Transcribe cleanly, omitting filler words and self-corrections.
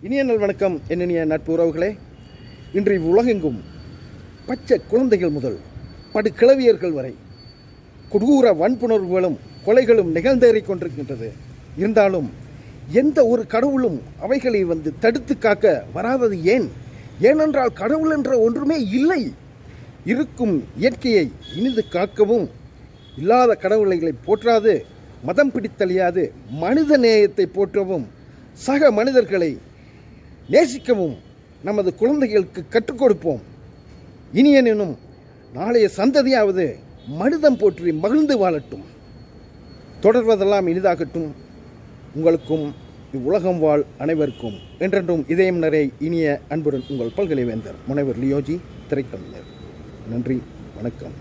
இனிய நல் வணக்கம் என்னிய நட்பு உறவுகளே. இன்று உலகெங்கும் பச்சை குழந்தைகள் முதல் படுகிழவியர்கள் வரை கொடூர வன்புணர்வுகளும் கொலைகளும் நிகழ்ந்தேறிக் கொண்டிருக்கின்றது. இருந்தாலும் எந்த ஒரு கடவுளும் அவைகளை தடுத்து காக்க வராதது ஏன்? ஏனென்றால் கடவுள் என்ற ஒன்றுமே இல்லை. இருக்கும் இயற்கையை இனிது காக்கவும், இல்லாத கடவுளைகளை போற்றாது மதம் பிடித்தழியாது மனித நேயத்தை போற்றவும், சக மனிதர்களை நேசிக்கவும் நமது குழந்தைகளுக்கு கற்றுக் கொடுப்போம். இனியனும் நாளைய சந்ததியாவது மனிதம் போற்றி மகிழ்ந்து வாழட்டும். தொடர்வதெல்லாம் இனிதாகட்டும். உங்களுக்கும் இவ்வுலகம் வாழ் அனைவருக்கும் என்றென்றும் இதயம் நிறை இனிய அன்புடன் உங்கள் பல்கலைவேந்தர் முனைவர் லியோஜி, திரைக்கலைஞர். நன்றி, வணக்கம்.